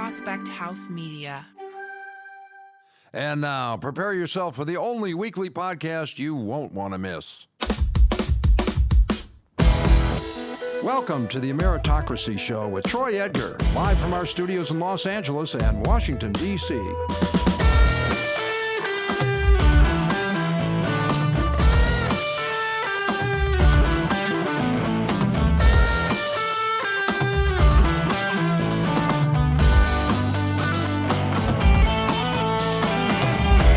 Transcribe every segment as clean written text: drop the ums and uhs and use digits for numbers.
Prospect House Media. And now, prepare yourself for the only weekly podcast you won't want to miss. Welcome to the Ameritocracy Show with Troy Edgar, live from our studios in Los Angeles and Washington, D.C.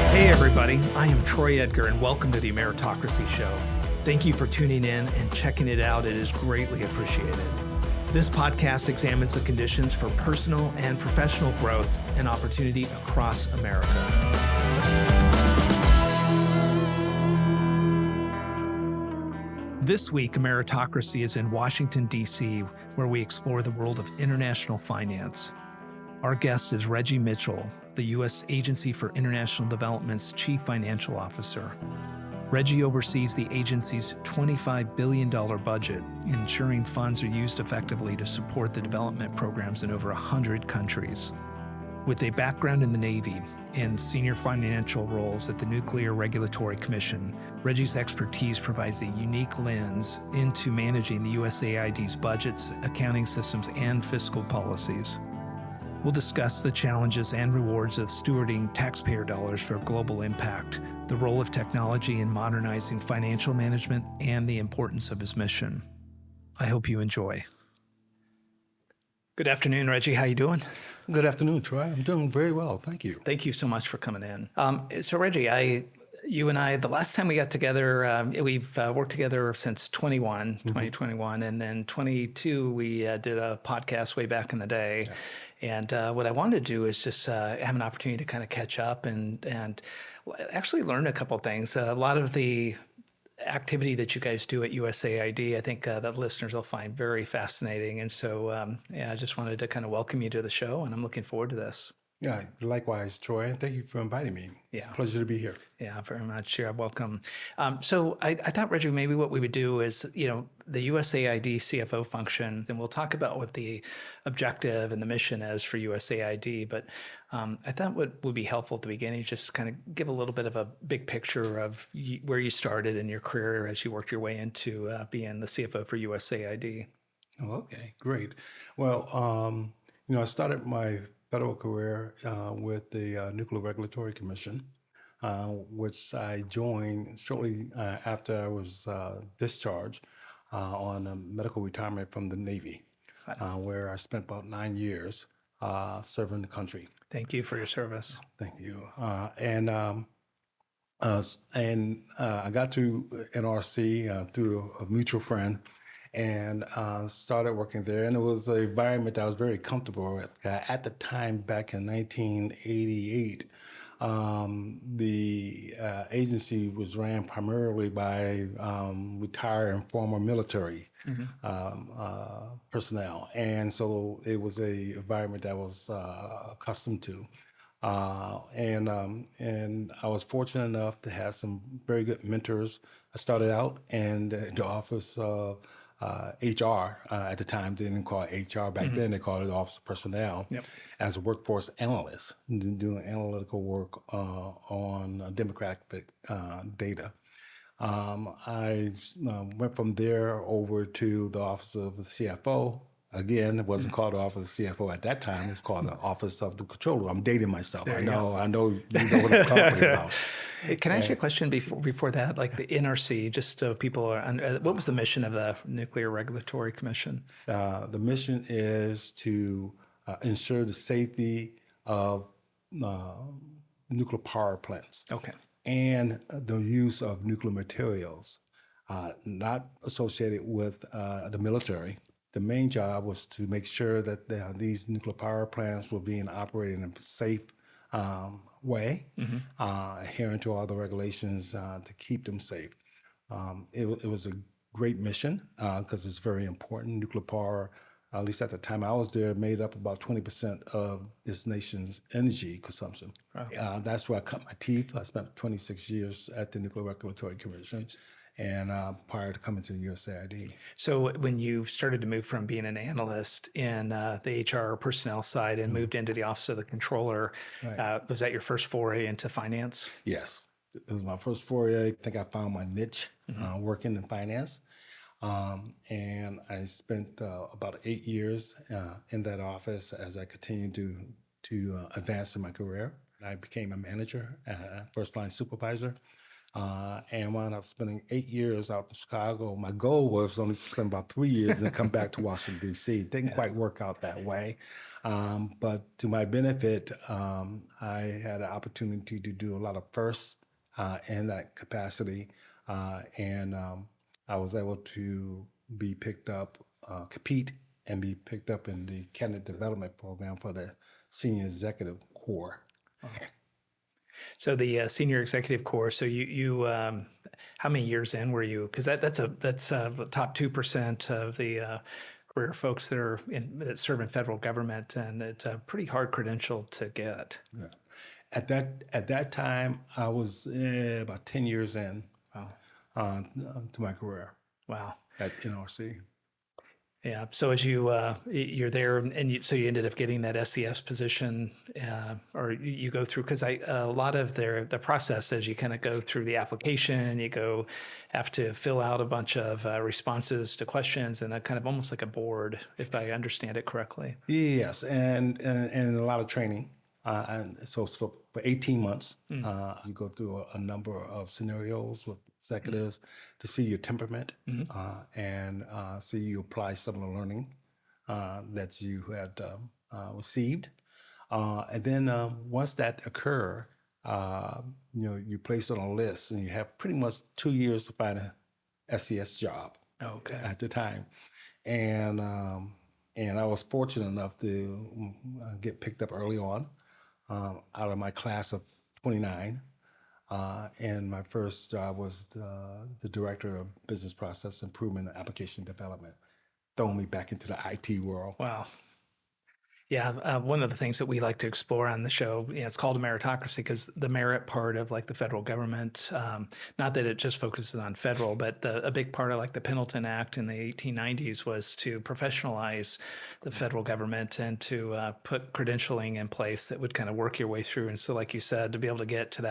Hey everybody, I am Troy Edgar and welcome to the Ameritocracy Show. Thank you for tuning in and checking it out. It is greatly appreciated. This podcast examines the conditions for personal and professional growth and opportunity across America. This week, Ameritocracy is in Washington, D.C., where we explore the world of international finance. Our guest is Reggie Mitchell, the U.S. Agency for International Development's Chief Financial Officer. Reggie oversees the agency's $25 billion budget, ensuring funds are used effectively to support the development programs in over 100 countries. With a background in the Navy and senior financial roles at the Nuclear Regulatory Commission, Reggie's expertise provides a unique lens into managing the USAID's budgets, accounting systems, and fiscal policies. We'll discuss the challenges and rewards of stewarding taxpayer dollars for global impact, the role of technology in modernizing financial management, and the importance of his mission. I hope you enjoy. Good afternoon, Reggie. How you doing? Good afternoon, Troy. I'm doing very well. Thank you. Thank you so much for coming in. So Reggie, you and I, the last time we got together, we've worked together since 2021, and then 22, we did a podcast way back in the day. Yeah. And what I wanted to do is just have an opportunity to kind of catch up and actually learn a couple of things. A lot of the activity that you guys do at USAID, I think that listeners will find very fascinating. And so, I just wanted to kind of welcome you to the show, and I'm looking forward to this. Yeah, likewise, Troy, and thank you for inviting me. Yeah. It's a pleasure to be here. Yeah, very much. You're welcome. So I thought, Reggie, maybe what we would do is, the USAID CFO function, and we'll talk about what the objective and the mission is for USAID. But I thought what would be helpful at the beginning is just kind of give a little bit of a big picture of where you started in your career as you worked your way into being the CFO for USAID. Oh, okay, great. Well, I started my federal career with the Nuclear Regulatory Commission, which I joined shortly after I was discharged on a medical retirement from the Navy, where I spent about 9 years serving the country. Thank you for your service. Thank you. And I got to NRC through a mutual friend, and started working there. And it was an environment that I was very comfortable with. At the time, back in 1988, the agency was ran primarily by retired and former military personnel. And so it was an environment that I was accustomed to. And I was fortunate enough to have some very good mentors. I started out in the office of HR at the time. They didn't call it HR back then. They called it Office of Personnel. Yep. As a workforce analyst, doing analytical work on demographic data. I went from there over to the Office of the CFO. Again, it wasn't called the Office of the CFO at that time. It was called the Office of the Controller. I'm dating myself. I know you know what I'm talking about. Can I ask you a question before that? Like the NRC, just so people are, what was the mission of the Nuclear Regulatory Commission? The mission is to ensure the safety of nuclear power plants. Okay. And the use of nuclear materials, not associated with the military. The main job was to make sure that these nuclear power plants were being operated in a safe way, adhering to all the regulations to keep them safe. It was a great mission because it's very important. Nuclear power, at least at the time I was there, made up about 20% of this nation's energy consumption. Wow. That's where I cut my teeth. I spent 26 years at the Nuclear Regulatory Commission. and prior to coming to USAID. So when you started to move from being an analyst in the HR personnel side and moved into the office of the controller, Right. was that your first foray into finance? Yes, it was my first foray. I think I found my niche working in finance. And I spent about 8 years in that office as I continued to advance in my career. I became a manager, first line supervisor, and wound up spending 8 years out in Chicago. My goal was only to spend about 3 years and come back to Washington, D.C. Didn't quite work out that way. But to my benefit, I had an opportunity to do a lot of firsts in that capacity. And I was able to be picked up, compete and be picked up in the candidate development program for the senior executive corps. So the senior executive corps. So you how many years in were you? Because that's the top 2% of the career folks that serve in federal government, and it's a pretty hard credential to get. Yeah. At that time, I was about 10 years in to my career Wow. at NRC. Yeah. So as you're there, and so you ended up getting that SES position, or you go through, because a lot of the process as you kind of go through the application, you have to fill out a bunch of responses to questions, and a kind of almost like a board, if I understand it correctly. Yes, and a lot of training. And so for 18 months, you go through a number of scenarios with executives to see your temperament and see you apply some of the learning that you had received. And then once that occur, you're placed on a list, and you have pretty much 2 years to find a SES job. Okay. At the time, and I was fortunate enough to get picked up early on out of my class of 29. And my first job was the director of business process improvement and application development, throwing me back into the IT world. Wow. Yeah, one of the things that we like to explore on the show, it's called Ameritocracy, because the merit part of like the federal government, not that it just focuses on federal, but a big part of like the Pendleton Act in the 1890s was to professionalize the federal government and to put credentialing in place that would kind of work your way through. And so, like you said, to be able to get to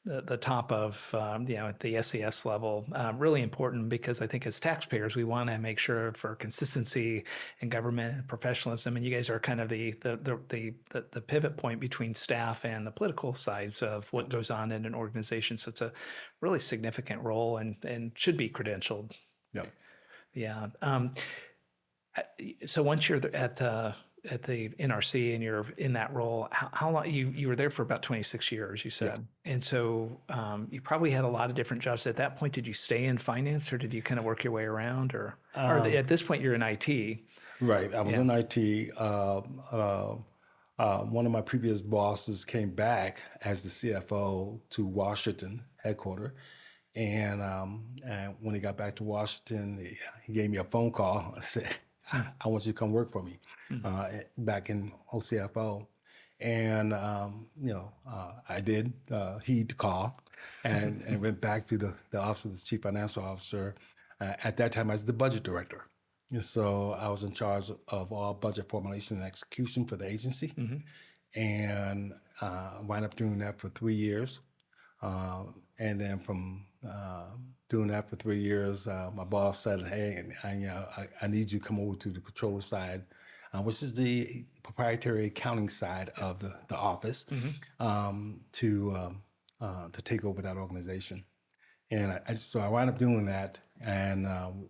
the top of, at the SES level, really important, because I think as taxpayers, we want to make sure for consistency in government and professionalism. And you guys are kind of the pivot point between staff and the political sides of what goes on in an organization. So it's a really significant role and should be credentialed. Yep. Yeah. So once you're at the NRC and you're in that role, how long you were there for about 26 years, you said. Yeah. And so you probably had a lot of different jobs. At that point, did you stay in finance, or did you kind of work your way around, or at this point you're in IT? Right. I was in IT. One of my previous bosses came back as the CFO to Washington headquarters. And when he got back to Washington, he gave me a phone call and said, I want you to come work for me back in OCFO. And, I did heed the call and went back to the office of the chief financial officer. At that time, I was the budget director. And so I was in charge of all budget formulation and execution for the agency. And wound up doing that for 3 years. And then from doing that for 3 years, my boss said, "Hey, I need you to come over to the controller side, which is the proprietary accounting side of the office, to take over that organization." And so I wound up doing that, and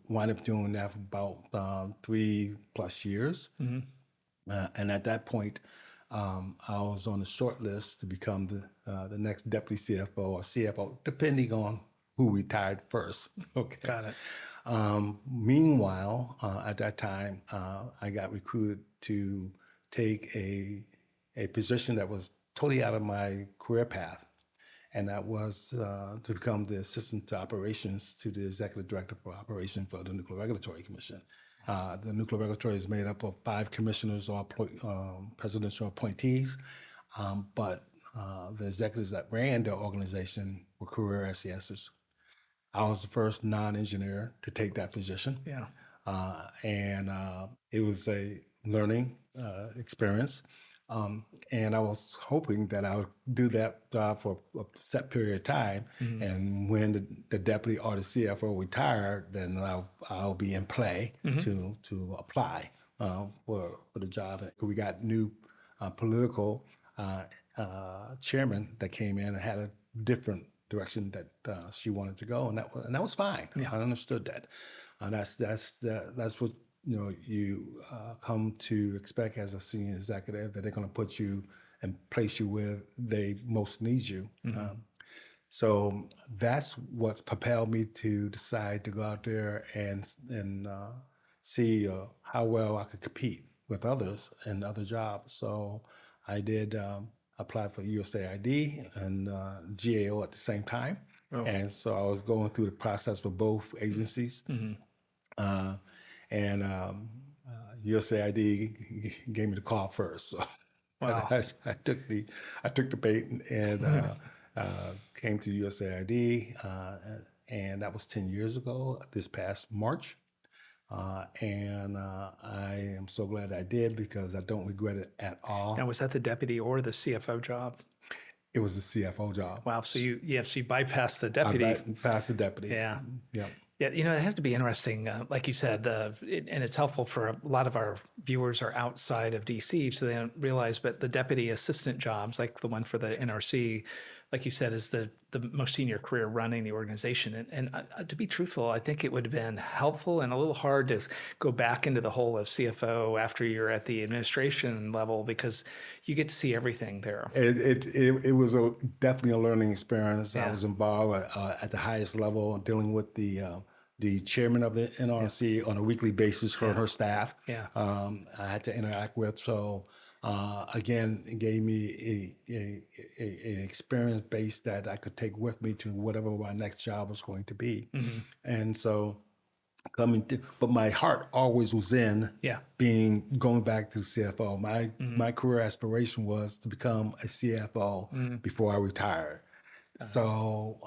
wound up doing that for about 3+ years. And at that point, I was on the short list to become the next deputy CFO or CFO, depending on who retired first. Okay. Got it. Meanwhile, at that time, I got recruited to take a position that was totally out of my career path, and that was to become the assistant to operations to the executive director for operation for the Nuclear Regulatory Commission. The Nuclear Regulatory is made up of 5 commissioners or presidential appointees, but the executives that ran the organization were career SESers. I was the first non-engineer to take that position. Yeah. And it was a learning experience. And I was hoping that I would do that job for a set period of time. And when the deputy or the CFO retired, then I'll be in play to apply for the job. We got new political chairman that came in and had a different direction that she wanted to go, and that was fine. I understood that. That's what you come to expect as a senior executive, that they're going to put you and place you where they most need you. So that's what's propelled me to decide to go out there and see how well I could compete with others in other jobs. So I did apply for USAID and GAO at the same time. And so I was going through the process for both agencies. And USAID gave me the call first. So I took the bait and came to USAID, and that was 10 years ago, this past March. And I am so glad I did, because I don't regret it at all. Now, was that the deputy or the CFO job? It was the CFO job. Wow. So you bypassed the deputy. I passed the deputy. Yeah. Yeah. Yeah, it has to be interesting. Like you said, and it's helpful for a lot of our viewers are outside of DC, so they don't realize, but the deputy assistant jobs, like the one for the NRC, like you said, is the most senior career running the organization. And to be truthful, I think it would have been helpful and a little hard to go back into the hole of CFO after you're at the administration level, because you get to see everything there. It was definitely a learning experience. I was involved at the highest level, dealing with the chairman of the NRC on a weekly basis, her staff. I had to interact with. So again, it gave me an experience base that I could take with me to whatever my next job was going to be. And so but my heart always was in going back to the CFO. My career aspiration was to become a CFO before I retired. So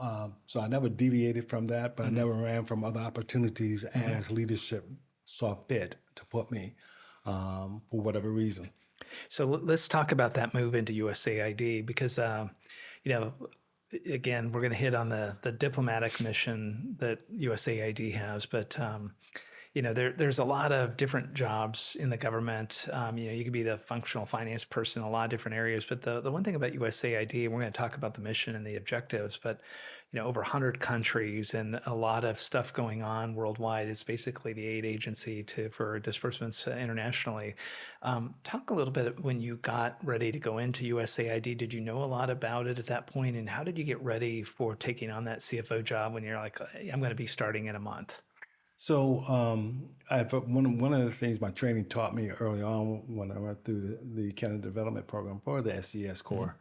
I never deviated from that, but I never ran from other opportunities as leadership saw fit to put me for whatever reason. So let's talk about that move into USAID, because again, we're going to hit on the diplomatic mission that USAID has, but there's a lot of different jobs in the government. You could be the functional finance person in a lot of different areas, but the one thing about USAID, and we're going to talk about the mission and the objectives, but over 100 countries and a lot of stuff going on worldwide. It's basically the aid agency for disbursements internationally. Talk a little bit, when you got ready to go into USAID, did you know a lot about it at that point? And how did you get ready for taking on that CFO job when you're like, I'm going to be starting in a month? So one of the things my training taught me early on when I went through the Canada Development Program for the SES Corps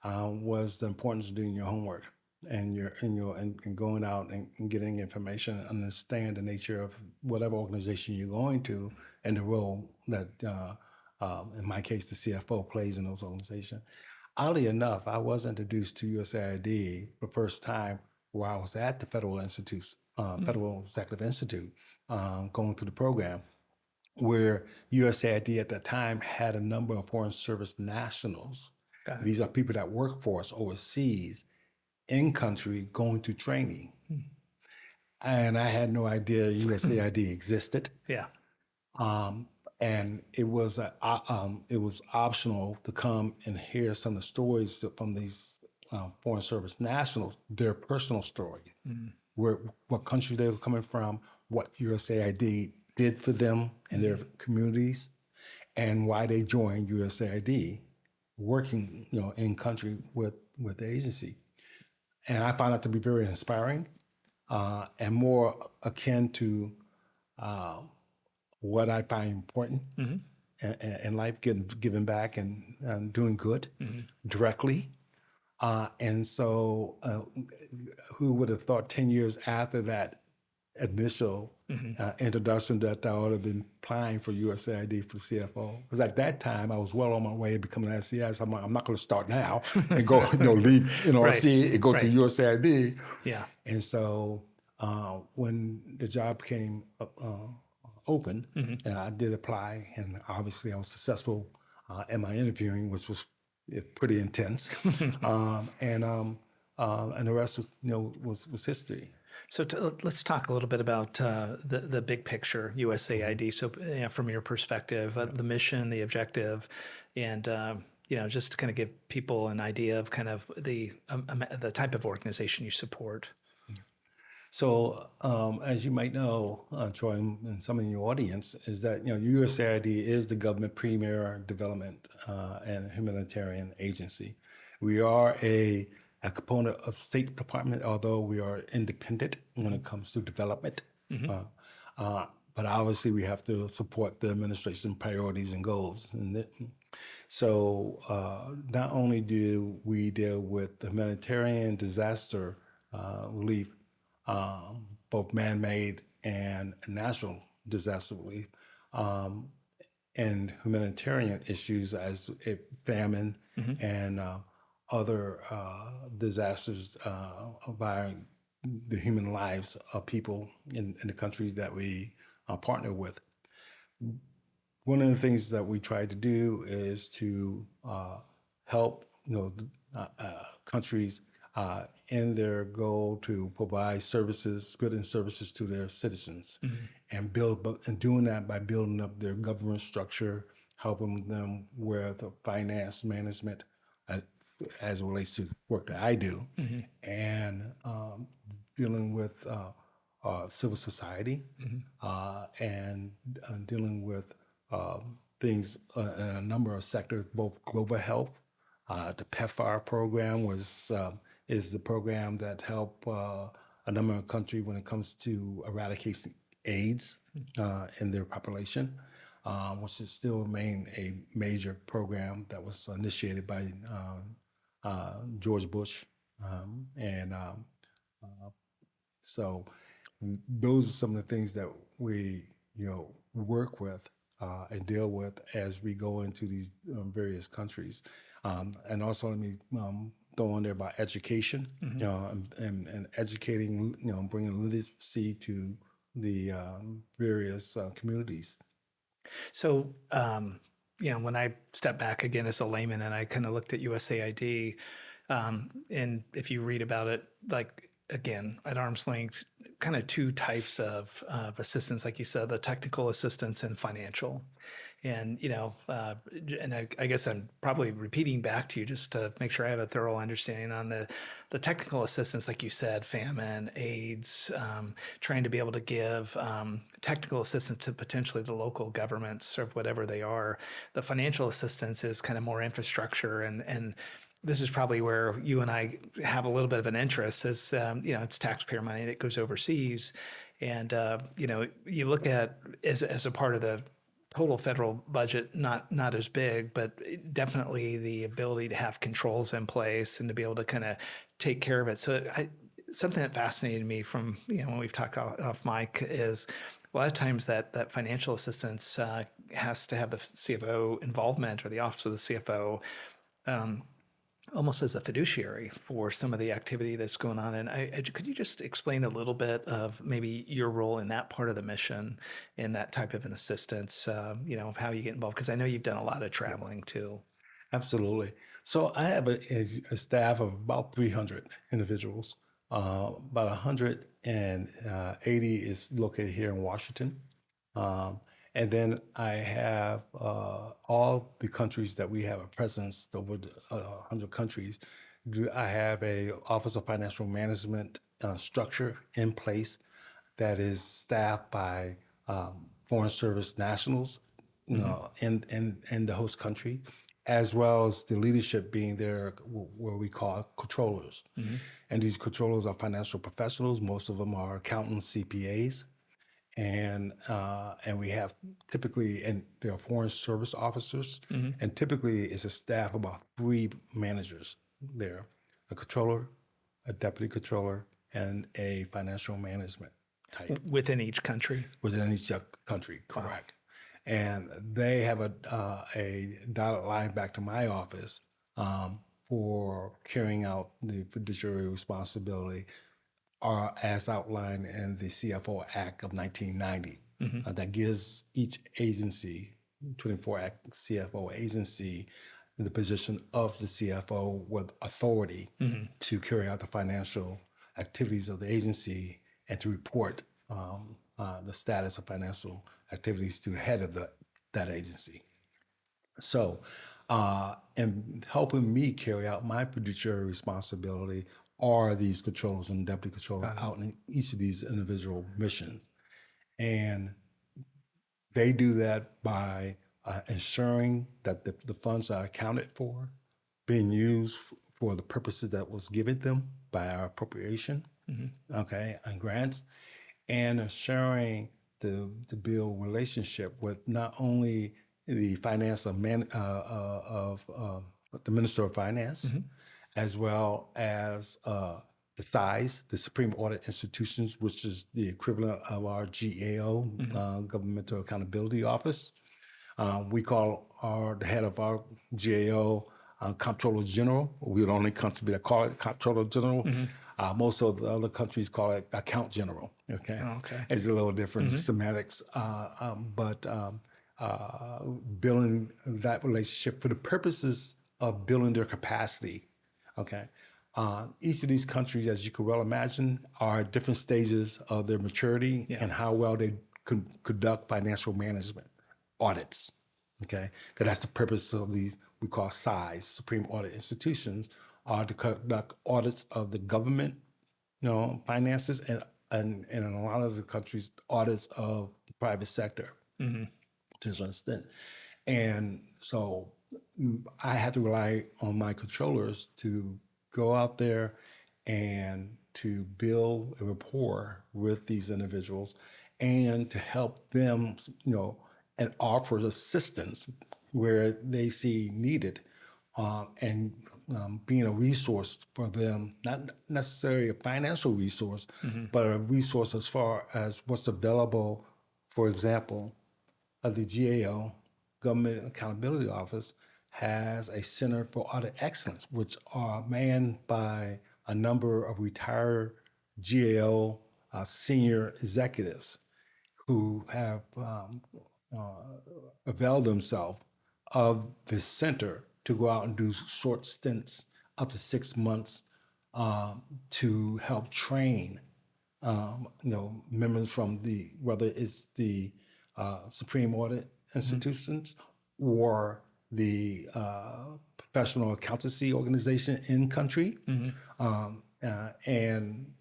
was the importance of doing your homework and going out and getting information, understand the nature of whatever organization you're going to and the role that, in my case, the CFO plays in those organizations. Oddly enough, I was introduced to USAID the first time while I was at the Federal Executive Institute, going through the program, where USAID at that time had a number of foreign service nationals. These are people that work for us overseas, in country, going through training. And I had no idea USAID existed. And it was optional to come and hear some of the stories from these foreign service nationals, their personal story, what country they were coming from, what USAID did for them and their communities, and why they joined USAID, working in country with the agency. And I found that to be very inspiring and more akin to what I find important in life, giving back and doing good directly. And so who would have thought 10 years after that initial introduction that I would have been applying for USAID for the CFO? Because at that time, I was well on my way to becoming an SCS. I'm not going to start now and go, leave NRC and go to USAID. And so when the job came open, and I did apply, and obviously I was successful in my interviewing, which was pretty intense, and the rest was was history. So let's talk a little bit about the big picture, USAID. So from your perspective, the mission, the objective, and just to kind of give people an idea of kind of the type of organization you support. So, as you might know, Troy, and some in your audience, is that USAID is the government premier development and humanitarian agency. We are a component of State Department, although we are independent when it comes to development. But obviously, we have to support the administration priorities and goals. So, not only do we deal with humanitarian disaster relief, both man-made and natural disaster relief, and humanitarian issues as famine and other disasters by the human lives of people in the countries that we partner with. One of the things that we try to do is to help countries in their goal to provide services, goods and services to their citizens, and doing that by building up their government structure, helping them with finance management as it relates to work that I do, and dealing with civil society, and dealing with things in a number of sectors, both global health. The PEPFAR program is the program that help a number of countries when it comes to eradicating AIDS in their population, which is still remain a major program that was initiated by George Bush, so those are some of the things that we work with and deal with as we go into these various countries. And also let me throw on there about education, and educating, bringing literacy to the various communities. So, when I step back again as a layman and I kind of looked at USAID, and if you read about it, like, again, at arm's length, kind of two types of assistance, like you said, the technical assistance and financial. And, and I guess I'm probably repeating back to you just to make sure I have a thorough understanding on the technical assistance, like you said, famine, AIDS, trying to be able to give technical assistance to potentially the local governments or whatever they are. The financial assistance is kind of more infrastructure, and this is probably where you and I have a little bit of an interest, is, it's taxpayer money that goes overseas. And, you look at as a part of the total federal budget, not as big, but definitely the ability to have controls in place and to be able to kind of take care of it. So something that fascinated me from, when we've talked off mic is a lot of times that financial assistance has to have the CFO involvement, or the office of the CFO, almost as a fiduciary for some of the activity that's going on. And could you just explain a little bit of maybe your role in that part of the mission, in that type of an assistance, of how you get involved? Because I know you've done a lot of traveling too. Absolutely. So I have a staff of about 300 individuals. About 180 is located here in Washington. And then I have all the countries that we have a presence, over 100 countries. I have a Office of Financial Management structure in place that is staffed by Foreign Service nationals, in the host country, as well as the leadership being there, where we call controllers. And these controllers are financial professionals. Most of them are accountants, CPAs. And we have typically, and there are foreign service officers, and typically it's a staff of about 3 managers there: a controller, a deputy controller, and a financial management type. Within each country? Within each country, correct. Wow. And they have a dotted line back to my office for carrying out the fiduciary responsibility are as outlined in the CFO Act of 1990 that gives each agency, 24 Act CFO agency, the position of the CFO with authority to carry out the financial activities of the agency and to report the status of financial activities to the head of that agency. So, in helping me carry out my fiduciary responsibility are these controllers and deputy controllers out in each of these individual missions. And they do that by ensuring that the funds are accounted for, being used for the purposes that was given them by our appropriation, okay, and grants, and ensuring to build relationship with not only the finance of the Minister of Finance, as well as the SISE, the Supreme Audit Institutions, which is the equivalent of our GAO, Governmental Accountability Office. We call the head of our GAO Comptroller General. We would only country that call it Comptroller General. Most of the other countries call it Account General. Okay, it's a little different semantics, but building that relationship for the purposes of building their capacity. Okay, each of these countries, as you can well imagine, are at different stages of their maturity and how well they conduct financial management audits. Okay, because that's the purpose of these we call SISE, Supreme Audit Institutions, are to conduct audits of the government, finances, and in a lot of the countries, audits of the private sector to some extent. And so I have to rely on my controllers to go out there and to build a rapport with these individuals and to help them, and offer assistance where they see needed, and being a resource for them, not necessarily a financial resource, but a resource as far as what's available. For example, the GAO, Government Accountability Office, has a Center for Audit Excellence, which are manned by a number of retired GAO senior executives who have availed themselves of this center to go out and do short stints up to 6 months to help train members from whether it's the Supreme Audit Institutions or the professional accountancy organization in country, and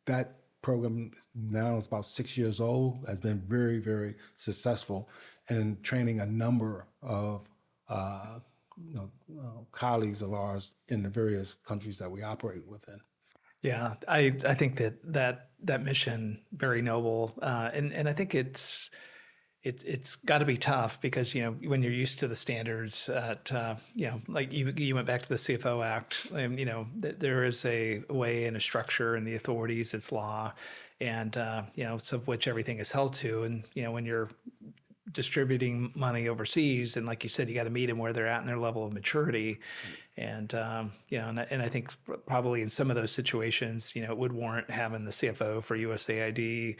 that program now is about 6 years old, has been very, very successful in training a number of colleagues of ours in the various countries that we operate within. Yeah, I think that mission very noble, and I think it's got to be tough because when you're used to the standards at like you went back to the CFO Act, and there is a way and a structure and the authorities, it's law, and so of which everything is held to, and when you're distributing money overseas, and like you said, you got to meet them where they're at in their level of maturity, and and I think probably in some of those situations, it would warrant having the CFO for USAID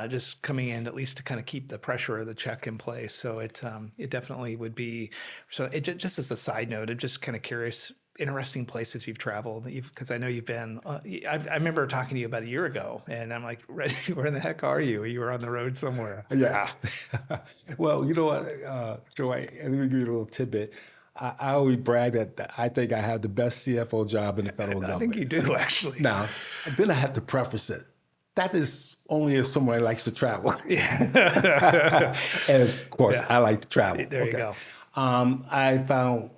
just coming in at least to kind of keep the pressure of the check in place. So it definitely would be. So just as a side note, I'm just kind of curious. Interesting places you've traveled, because I know you've been. I remember talking to you about a year ago, and I'm like, Reggie, where the heck are you? You were on the road somewhere. Yeah. Well, you know what, Joy, let me give you a little tidbit. I always brag that I think I have the best CFO job in the federal government. I think you do, actually. Now, then I have to preface it. That is only if somebody likes to travel. Yeah. And of course, I like to travel. There you go. I found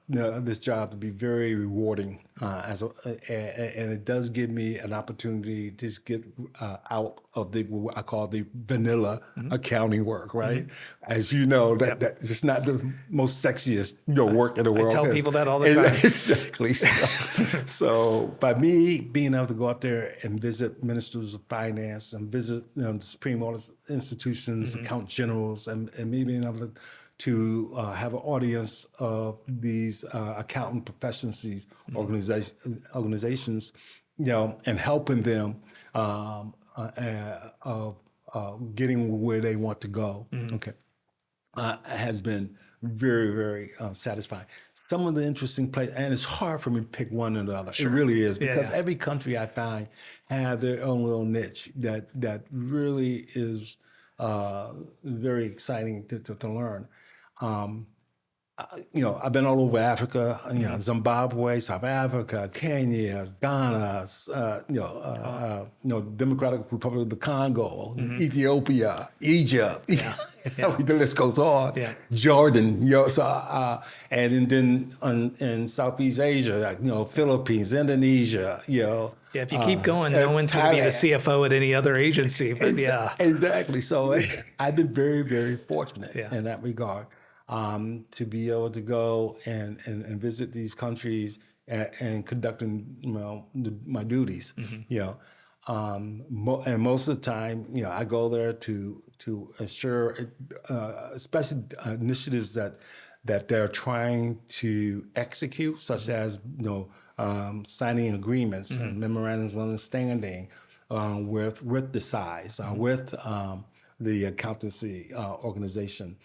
this job to be very rewarding, and it does give me an opportunity to just get out of what I call the vanilla accounting work, right? As you know, that it's not the most sexiest work in the world. I tell people that all the time. Exactly. So by me being able to go out there and visit ministers of finance and visit the Supreme Audit Institutions, account generals, and me being able to have an audience of these accountant professionals, organizations, and helping them getting where they want to go. Okay, has been very, very satisfying. Some of the interesting places, and it's hard for me to pick one or the other. It really is, because every country I find have their own little niche that really is very exciting to learn. I've been all over Africa, Zimbabwe, South Africa, Kenya, Ghana, Democratic Republic of the Congo, Ethiopia, Egypt. The list goes on. Jordan, and then in Southeast Asia, Philippines, Indonesia, if you keep going, no one's going to be the CFO at any other agency. But exactly. So I've been very, very fortunate in that regard. To be able to go and visit these countries and conducting my duties, and most of the time, I go there to assure, especially initiatives that they're trying to execute, such as signing agreements and memorandums of understanding with the size, with the accountancy organization.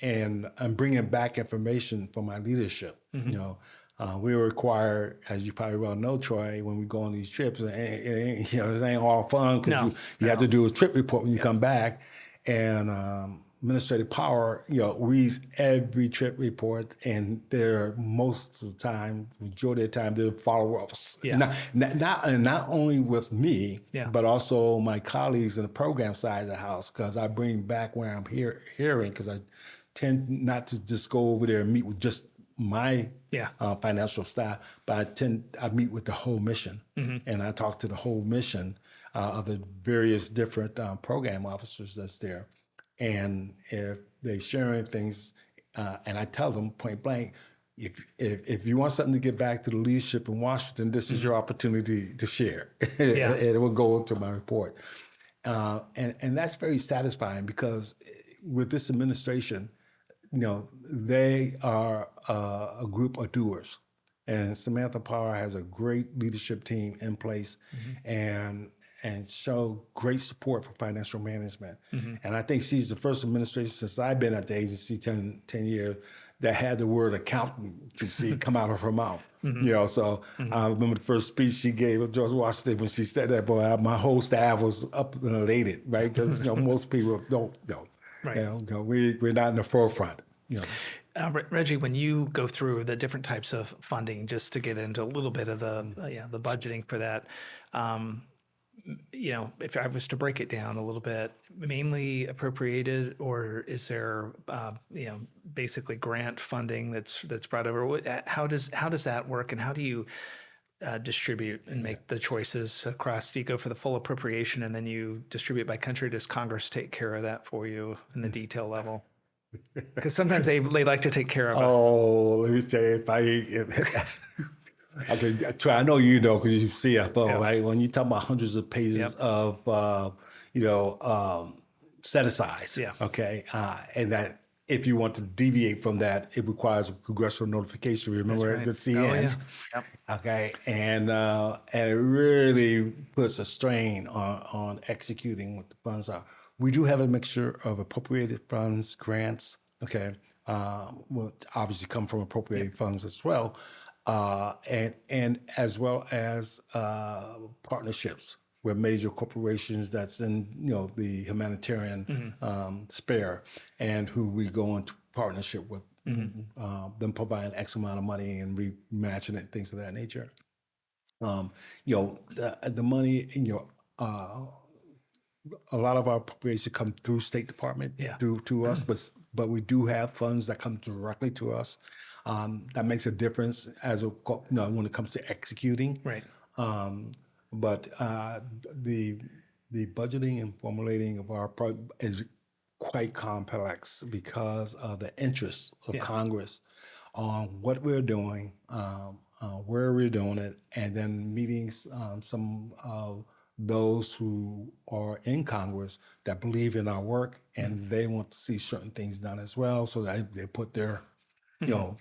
And I'm bringing back information for my leadership. We were required, as you probably well know, Troy, when we go on these trips, it ain't all fun, because you have to do a trip report when you come back. And administrative power, reads every trip report, and they're most of the time, majority of the time, they're follow-ups. Not only with me, but also my colleagues in the program side of the house, because I bring back where I'm hearing, because I tend not to just go over there and meet with just my financial staff, but I meet with the whole mission, and I talk to the whole mission of the various different program officers that's there. And if they sharing things, and I tell them point blank, if you want something to get back to the leadership in Washington, this is your opportunity to share. And it will go into my report. And that's very satisfying, because with this administration, they are a group of doers. And Samantha Power has a great leadership team in place, and show great support for financial management. And I think she's the first administration since I've been at the agency 10 years that had the word accountancy come out of her mouth. So I remember the first speech she gave at George Washington, when she said that, boy, my whole staff was up and elated, right? Because most people don't know. We're not in the forefront. Reggie, when you go through the different types of funding, just to get into a little bit of the budgeting for that, if I was to break it down a little bit, mainly appropriated, or is there, basically grant funding that's brought over? How does that work, and how do you distribute and make the choices across? Do you go for the full appropriation and then you distribute by country? Does Congress take care of that for you in the detail level? Because sometimes they like to take care of us. Oh, let me say, I know because you're CFO, right? When you talk about hundreds of pages of, set asides, okay, and that if you want to deviate from that, it requires a congressional notification. Remember the CNs, okay, and it really puts a strain on executing what the funds are. We do have a mixture of appropriated funds, grants, okay, will obviously come from appropriated funds as well. And as well as partnerships with major corporations that's in the humanitarian sphere, and who we go into partnership with, them providing X amount of money and rematching it, things of that nature. The money a lot of our appropriation come through State Department, through us, but we do have funds that come directly to us. That makes a difference when it comes to executing. Right. But the budgeting and formulating of our is quite complex, because of the interest of Congress on what we're doing, where we're doing it, and then meeting some of those who are in Congress that believe in our work, and they want to see certain things done as well, so that they put their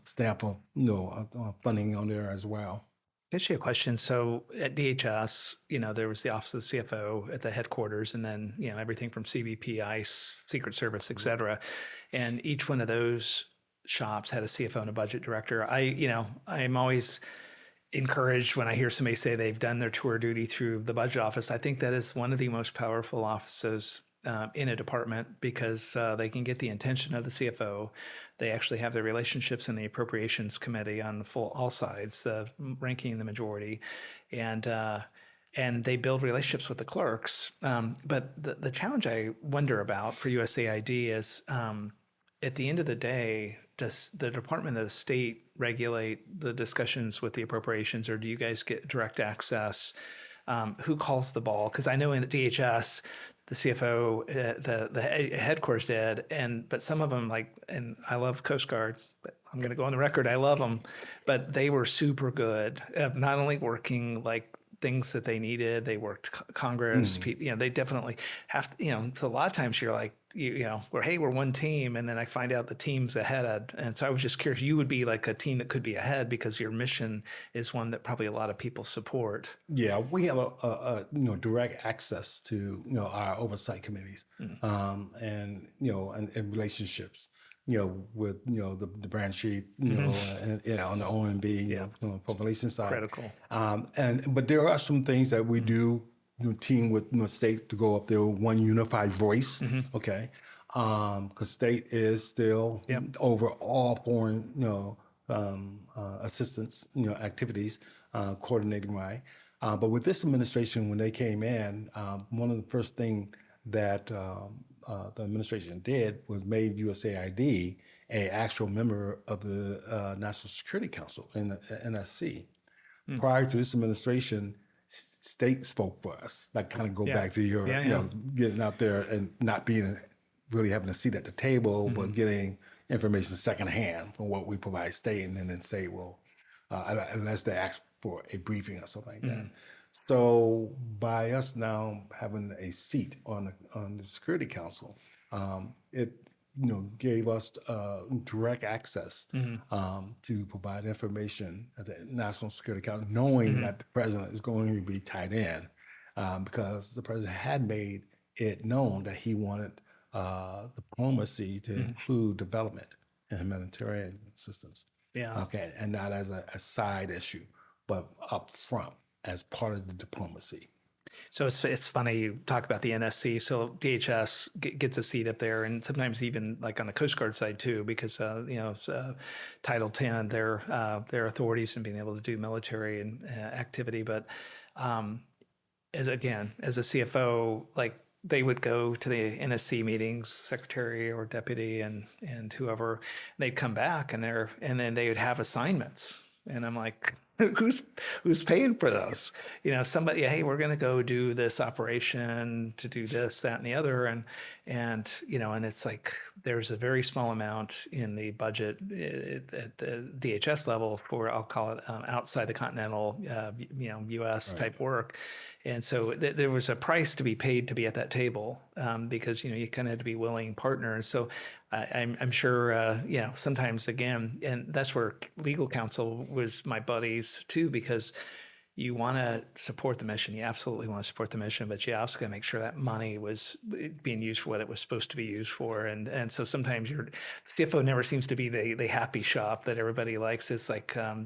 stamp of funding on there as well. Ask you a question. So at DHS, there was the Office of the CFO at the headquarters, and then, everything from CBP, ICE, Secret Service, et cetera. And each one of those shops had a CFO and a budget director. I'm always encouraged when I hear somebody say they've done their tour of duty through the budget office. I think that is one of the most powerful offices in a department because they can get the attention of the CFO. They actually have their relationships in the appropriations committee on all sides, the ranking and the majority, and they build relationships with the clerks. But the challenge I wonder about for USAID is at the end of the day, does the Department of State regulate the discussions with the appropriations, or do you guys get direct access? Who calls the ball? Because I know in DHS, the CFO, the headquarters did, but some of them, and I love Coast Guard, but I'm going to go on the record, I love them, but they were super good at not only working things that they needed, they worked Congress, they definitely have, so a lot of times you're like, we're one team, and then I find out the team's ahead. And so I was just curious, you would be like a team that could be ahead because your mission is one that probably a lot of people support. Yeah, we have a direct access to our oversight committees, and relationships, with the branch chief, and on the OMB, population side, Critical. But there are some things that we do. Team with state to go up there with one unified voice, okay? Because state is still over all foreign, assistance, activities, coordinating right. But with this administration, when they came in, one of the first things that the administration did was made USAID a actual member of the National Security Council, in the NSC. Prior to this administration, state spoke for us. Kind of go back to your, getting out there and not really having a seat at the table, but getting information secondhand from what we provide state, and then say, well, unless they ask for a briefing or something like that. So by us now having a seat on the Security Council, it gave us direct access to provide information at the National Security Council, knowing that the president is going to be tied in, because the president had made it known that he wanted diplomacy to include development and humanitarian assistance. Yeah. Okay, and not as a side issue, but up front as part of the diplomacy. So it's funny you talk about the NSC. So DHS gets a seat up there, and sometimes even on the Coast Guard side too, because Title 10, their authorities and being able to do military and activity. But as a CFO, they would go to the NSC meetings, secretary or deputy and whoever, and they'd come back and then they would have assignments, and I'm like, who's paying for those? Somebody, hey, we're going to go do this operation to do this, that, and the other, and it's there's a very small amount in the budget at the DHS level for, I'll call it outside the continental, U.S. type work. And so there was a price to be paid to be at that table, because you kind of had to be willing partners. So I'm sure sometimes again, and that's where legal counsel was my buddies too, because you want to support the mission. You absolutely want to support the mission, but you also got to make sure that money was being used for what it was supposed to be used for. And so sometimes your CFO never seems to be the happy shop that everybody likes. It's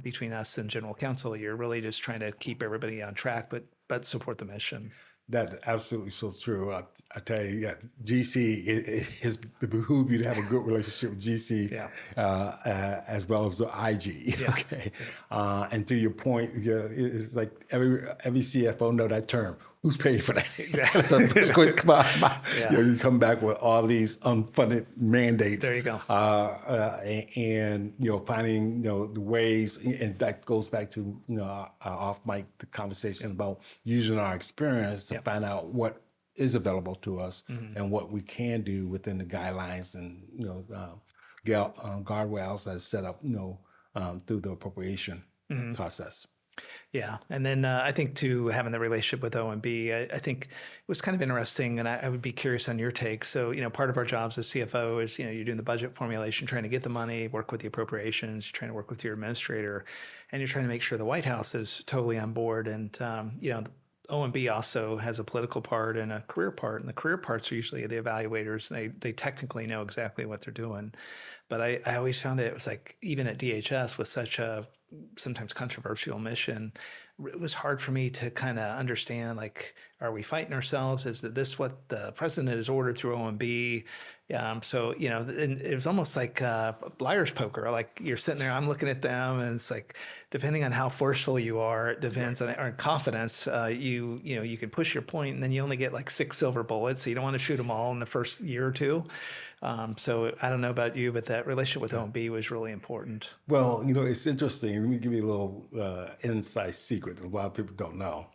between us and general counsel, you're really just trying to keep everybody on track, but support the mission. That's absolutely so true. I tell you, GC, it behooves you to have a good relationship with GC, as well as the IG. Yeah. Okay, and to your point, it's like every CFO know that term. Who's paying for that? So it's going to come out. You come back with all these unfunded mandates. There you go. And finding the ways, and that goes back to our off mic the conversation about using our experience to find out what is available to us and what we can do within the guidelines and guardrails that are set up through the appropriation process. Yeah. And then I think too, having the relationship with OMB, I think it was kind of interesting, and I would be curious on your take. So, part of our jobs as CFO is, you're doing the budget formulation, trying to get the money, work with the appropriations, you're trying to work with your administrator, and you're trying to make sure the White House is totally on board. And, OMB also has a political part and a career part, and the career parts are usually the evaluators. And they technically know exactly what they're doing. But I always found it was like, even at DHS with such a sometimes controversial mission, it was hard for me to kind of understand, like, are we fighting ourselves? Is this what the president has ordered through OMB? So, and it was almost like liar's poker. Like, you're sitting there, I'm looking at them, and it's like, depending on how forceful you are, it depends on confidence. You can push your point, and then you only get like 6 silver bullets. So you don't want to shoot them all in the first year or two. So I don't know about you, but that relationship with OMB was really important. Well, it's interesting. Let me give you a little inside secret that a lot of people don't know.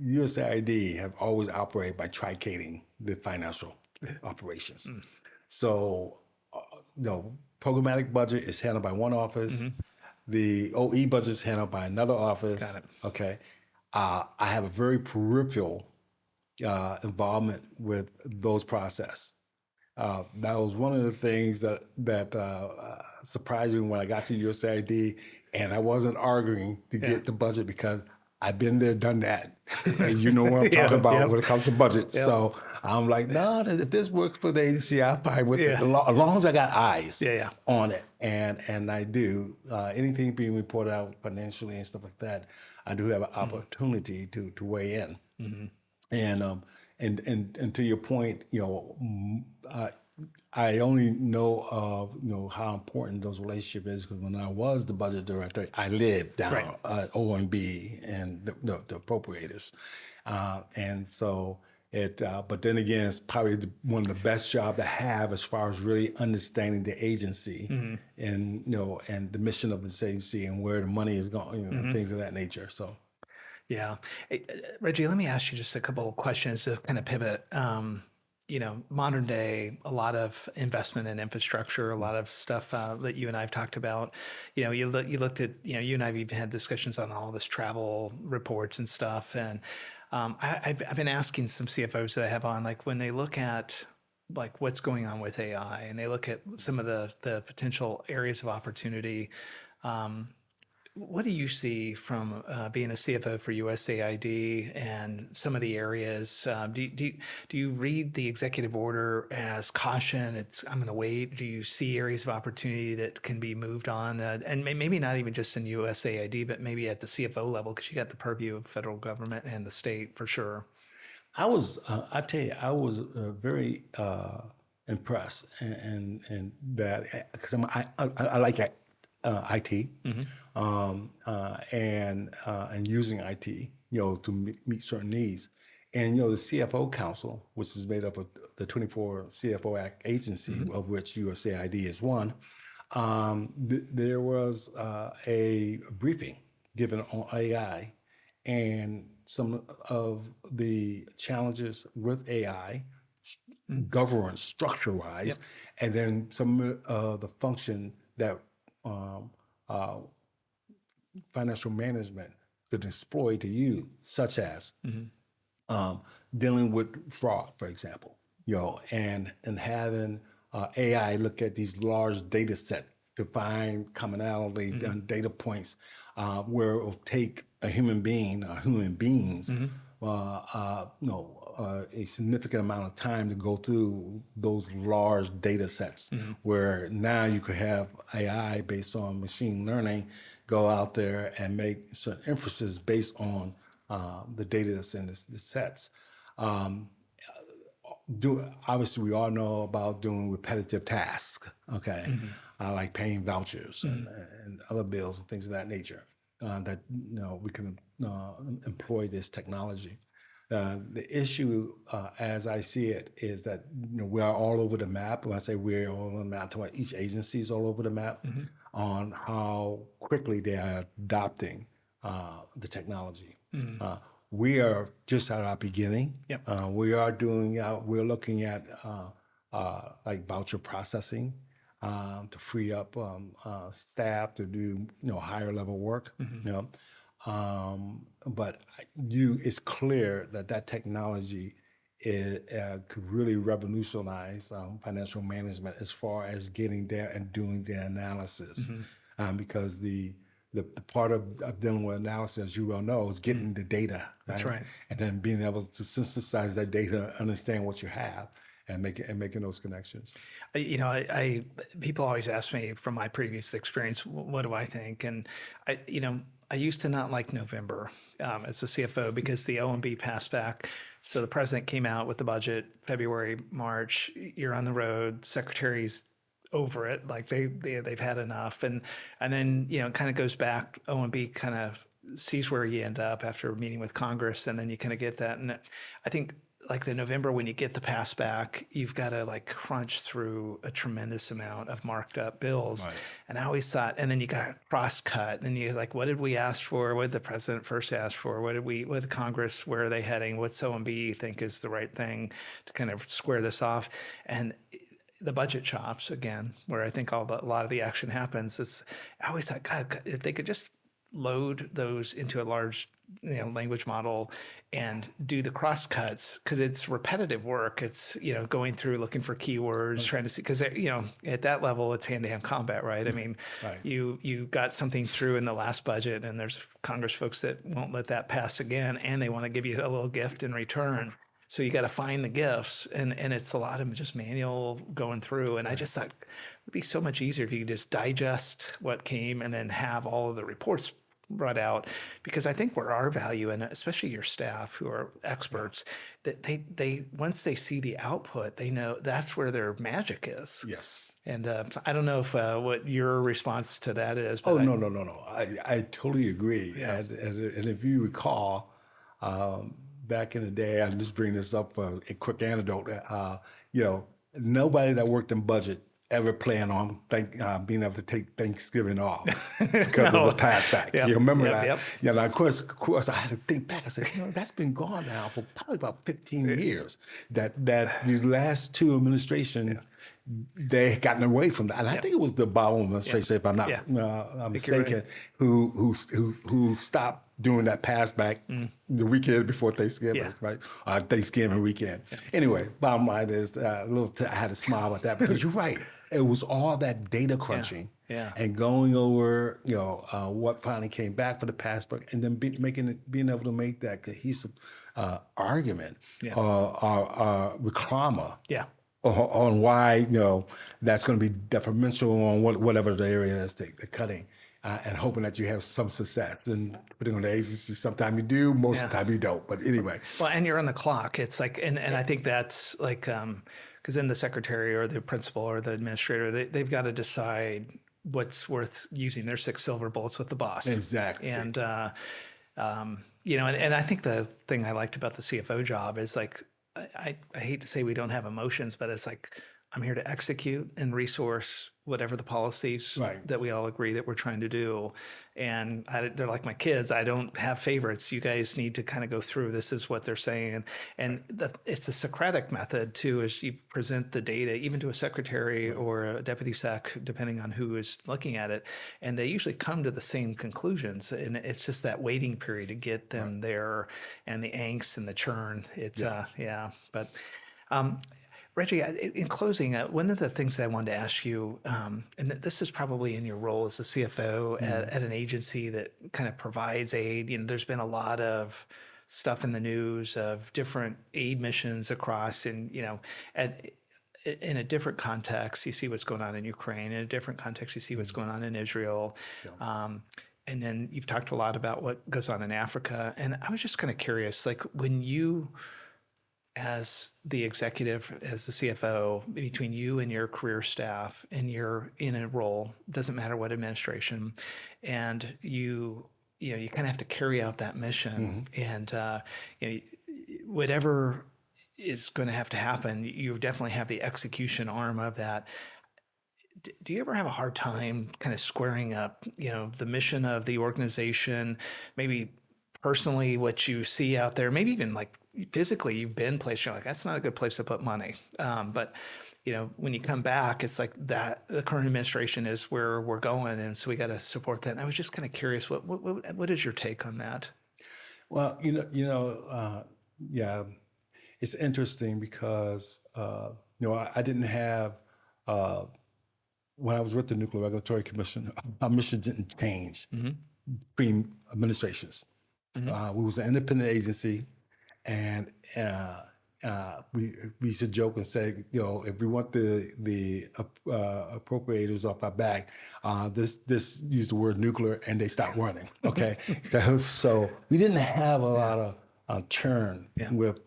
USAID have always operated by tricating the financial operations. So, programmatic budget is handled by one office. The OE budget is handled by another office. Got it. Okay. I have a very peripheral involvement with those processes. That was one of the things that surprised me when I got to USAID, and I wasn't arguing to get the budget because I've been there, done that. And you know what I'm talking about when it comes to budget. So I'm like, no, if this works for the agency, I'm fine with it. As long as I got eyes on it. And I do. Anything being reported out financially and stuff like that, I do have an opportunity to weigh in. And to your point, I only know of how important those relationships is because when I was the budget director, I lived down at OMB and the appropriators, and so it. But then again, it's probably one of the best jobs to have as far as really understanding the agency and and the mission of this agency and where the money is going, things of that nature. So. Yeah. Hey, Reggie, let me ask you just a couple of questions to kind of pivot. Modern day, a lot of investment in infrastructure, a lot of stuff that you and I have talked about. You looked at, you and I have even had discussions on all this travel reports and stuff. And I've been asking some CFOs that I have on, like, when they look at like what's going on with AI and they look at some of the potential areas of opportunity, what do you see from being a CFO for USAID and some of the areas? Do you read the executive order as caution? I'm going to wait. Do you see areas of opportunity that can be moved on? And maybe not even just in USAID, but maybe at the CFO level, because you got the purview of federal government and the state for sure. I tell you, I was very impressed and that because I like IT. And using IT, to meet certain needs. And, the CFO Council, which is made up of the 24 CFO Act agency, of which USAID is one, there was a briefing given on AI and some of the challenges with AI, governance structure-wise, and then some of the function that financial management could exploit to use, such as dealing with fraud, for example, and having AI look at these large data sets to find commonality and data points where it will take a human being or human beings a significant amount of time to go through those large data sets where now you could have AI based on machine learning go out there and make certain inferences based on the data that's in the sets. Obviously, we all know about doing repetitive tasks, okay? Like paying vouchers and other bills and things of that nature that we can employ this technology. The issue, as I see it, is that we are all over the map. When I say we're all over the map, each agency is all over the map on how quickly they are adopting the technology. We are just at our beginning. We're looking at like voucher processing, to free up staff to do higher level work. But it's clear that technology could really revolutionize financial management as far as getting there and doing the analysis, because the part of dealing with analysis, as you well know, is getting the data, right? That's right. And then being able to synthesize that data, understand what you have, and making those connections. I people always ask me from my previous experience, what do I think? And I used to not like November as a CFO because the OMB passed back. So the president came out with the budget February, March. You're on the road. Secretaries over it, like they've had enough, and then it kind of goes back. OMB kind of sees where you end up after meeting with Congress, and then you kind of get that. And I think like the November, when you get the pass back, you've got to like crunch through a tremendous amount of marked up bills. Right. And I always thought, and then you got to cross cut, and you're like, what did we ask for? What did the president first ask for? What did Congress, where are they heading? What's OMB think is the right thing to kind of square this off? And the budget chops, again, where I think a lot of the action happens, I always thought, God, if they could just load those into a large language model and do the cross cuts, because it's repetitive work. It's going through looking for keywords, trying to see, because at that level it's hand-to-hand combat, right? I mean, right. You got something through in the last budget, and there's Congress folks that won't let that pass again, and they want to give you a little gift in return. So you got to find the gifts, and it's a lot of just manual going through. And I just thought it would be so much easier if you could just digest what came and then have all of the reports brought out, because I think where our value, and especially your staff who are experts, that they once they see the output, they know that's where their magic is. Yes. And so I don't know if what your response to that is. But no. I totally agree. Yeah. And if you recall, back in the day, I'll just bring this up a quick anecdote. Nobody that worked in budget ever planned on being able to take Thanksgiving off because of the pass back. Yep. You remember that? Yep. Yeah. Of course, I had to think back. I said, that's been gone now for probably about 15 years. That the last two administrations, they had gotten away from that. And I think it was the Obama administration, if I'm not mistaken, right, who stopped doing that pass back the weekend before Thanksgiving, right? Thanksgiving weekend. Yeah. Anyway, bottom line is I had to smile at that, because you're right. It was all that data crunching and going over, what finally came back for the pass back, and then being able to make that cohesive argument or reclama. Yeah. On why that's going to be detrimental on whatever the area is they're cutting, and hoping that you have some success. And depending on the agency, sometimes you do, most of the time you don't. But anyway. Well, and you're on the clock. It's like, and I think that's like, because then the secretary or the principal or the administrator, they've got to decide what's worth using their 6 silver bullets with the boss. Exactly. And and I think the thing I liked about the CFO job is like, I hate to say we don't have emotions, but it's like, I'm here to execute and resource whatever the policies that we all agree that we're trying to do. And they're like my kids. I don't have favorites. You guys need to kind of go through, this is what they're saying. And it's a Socratic method too, is you present the data even to a secretary or a deputy sec, depending on who is looking at it. And they usually come to the same conclusions. And it's just that waiting period to get them there, and the angst and the churn. It's but Reggie, in closing, one of the things that I wanted to ask you, and this is probably in your role as the CFO at an agency that kind of provides aid. There's been a lot of stuff in the news of different aid missions across, and in a different context, you see what's going on in Ukraine. In a different context, you see what's going on in Israel. And then you've talked a lot about what goes on in Africa. And I was just kind of curious, like when you, as the executive, as the CFO, between you and your career staff, and you're in a role, doesn't matter what administration, and you kind of have to carry out that mission, and whatever is going to have to happen, you definitely have the execution arm of that. Do you ever have a hard time kind of squaring up, the mission of the organization, maybe personally what you see out there, maybe even like physically you've been placed, you're like, that's not a good place to put money. But when you come back, it's like that the current administration is where we're going, and so we got to support that. And I was just kind of curious, what is your take on that? Well, yeah, it's interesting because I didn't have when I was with the Nuclear Regulatory Commission, our mission didn't change between administrations. We was an independent agency, and we used to joke and say, if we want the appropriators off our back, this used the word nuclear, and they stopped running. Okay, so we didn't have a lot of churn with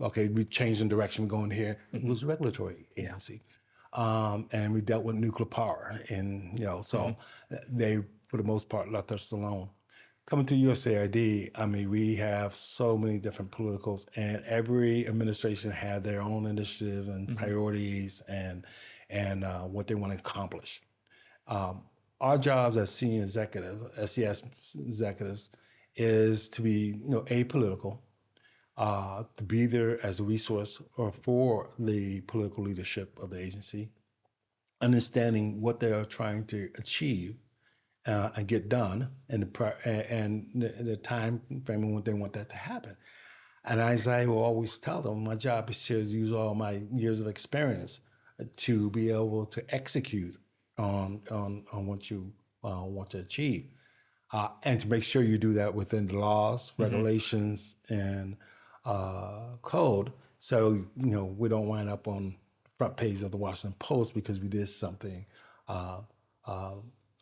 okay, we changed the direction, we're going here. It was a regulatory agency, and we dealt with nuclear power, and so they for the most part left us alone. Coming to USAID, I mean, we have so many different politicals, and every administration had their own initiative and priorities and what they want to accomplish. Our jobs as senior executives, SES executives, is to be apolitical, to be there as a resource or for the political leadership of the agency, understanding what they are trying to achieve and get done, and the time frame and when they want that to happen. And as I will always tell them, my job is to use all my years of experience to be able to execute on what you want to achieve, and to make sure you do that within the laws, regulations, and code. So we don't wind up on the front page of the Washington Post because we did something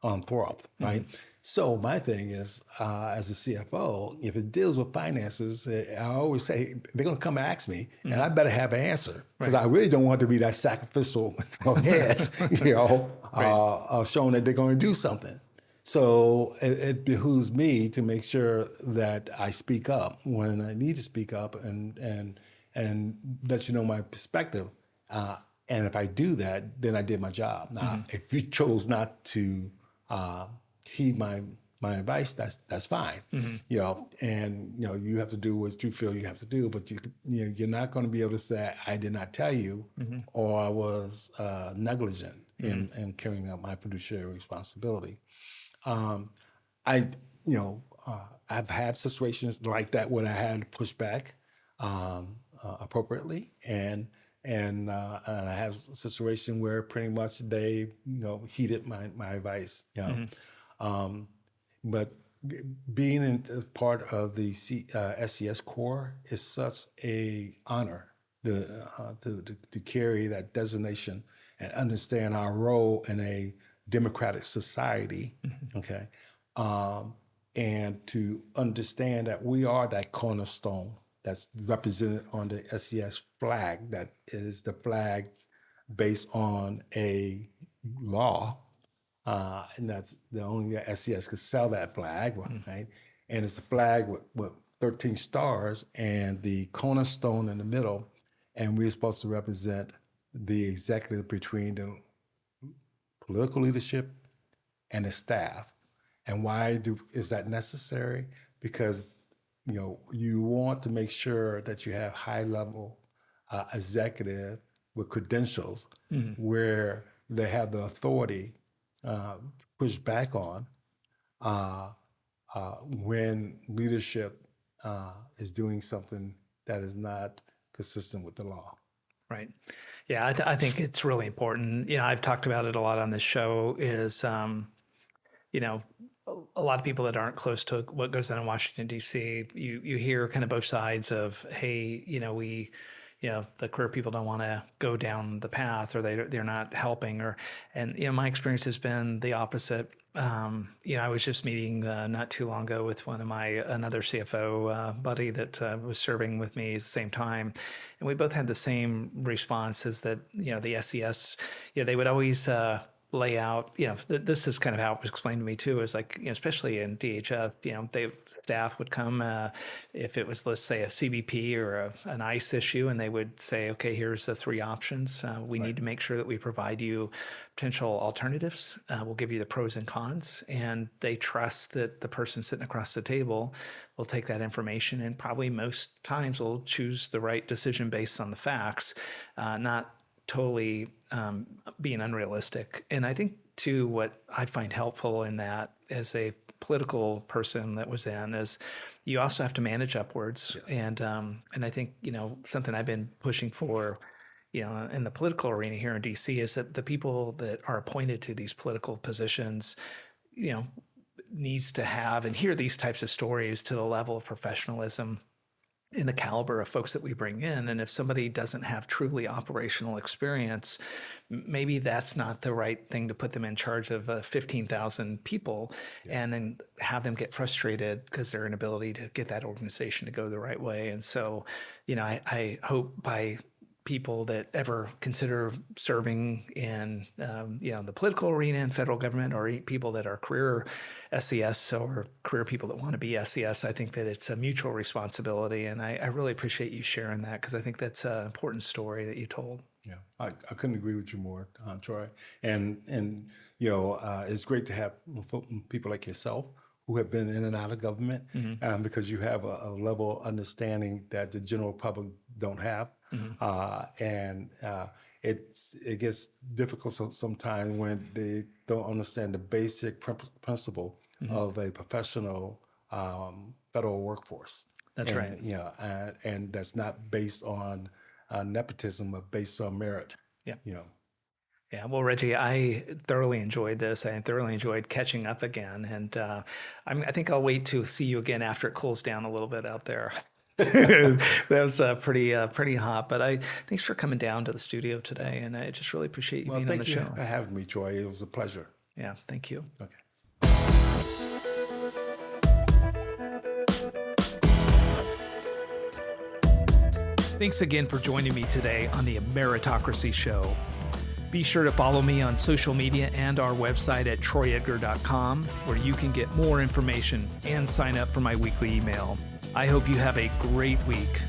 untoward, right? So my thing is, as a CFO, if it deals with finances, I always say they're going to come ask me, and I better have an answer, because I really don't want to be that sacrificial head, showing that they're going to do something. So it behooves me to make sure that I speak up when I need to speak up, and let you know my perspective. And if I do that, then I did my job. Now, if you chose not to heed my advice, that's fine. And you have to do what you feel you have to do, but you're not going to be able to say I did not tell you, or I was negligent in carrying out my fiduciary responsibility. I've had situations like that when I had to push back appropriately, and I have a situation where pretty much they heeded my advice. But being in part of the SES Corps is such a honor to carry that designation and understand our role in a democratic society. Okay, and to understand that we are that cornerstone that's represented on the SES flag, that is the flag based on a law, and that's the only SES could sell that flag, right? And it's a flag with 13 stars and the cornerstone in the middle, and we're supposed to represent the executive between the political leadership and the staff. And why is that necessary? Because you want to make sure that you have high-level executive with credentials where they have the authority to push back on when leadership is doing something that is not consistent with the law. Right. Yeah, I think it's really important. I've talked about it a lot on this show is, a lot of people that aren't close to what goes on in Washington, D.C., you hear kind of both sides of, hey, the career people don't want to go down the path, or they're not helping, and my experience has been the opposite. I was just meeting not too long ago with another CFO buddy that was serving with me at the same time, and we both had the same response: is that the SES, they would always lay out, this is kind of how it was explained to me too, is like, especially in DHS, staff would come, if it was, let's say, a CBP or an ICE issue, and they would say, okay, here's the three options. We need to make sure that we provide you potential alternatives. We'll give you the pros and cons, and they trust that the person sitting across the table will take that information and probably most times will choose the right decision based on the facts, not totally being unrealistic. And I think too, what I find helpful in that as a political person that was in is you also have to manage upwards. Yes. And I think, something I've been pushing for, in the political arena here in DC is that the people that are appointed to these political positions, needs to have and hear these types of stories to the level of professionalism in the caliber of folks that we bring in. And if somebody doesn't have truly operational experience, maybe that's not the right thing to put them in charge of 15,000 people and then have them get frustrated because their inability to get that organization to go the right way. And so, I hope by people that ever consider serving in, the political arena in federal government, or people that are career SES or career people that want to be SES, I think that it's a mutual responsibility. And I really appreciate you sharing that, because I think that's an important story that you told. Yeah, I couldn't agree with you more, Troy. And it's great to have people like yourself who have been in and out of government, because you have a level of understanding that the general public don't have. It gets difficult sometimes when they don't understand the basic principle of a professional federal workforce. That's right. And that's not based on nepotism, but based on merit. Yeah. Yeah, well, Reggie, I thoroughly enjoyed this. I thoroughly enjoyed catching up again, and I think I'll wait to see you again after it cools down a little bit out there. That was pretty hot, but thanks for coming down to the studio today, and I just really appreciate you being on the show. Thank you for having me, Troy. It was a pleasure. Yeah, thank you. Okay. Thanks again for joining me today on the Ameritocracy Show. Be sure to follow me on social media and our website at troyedgar.com, where you can get more information and sign up for my weekly email. I hope you have a great week.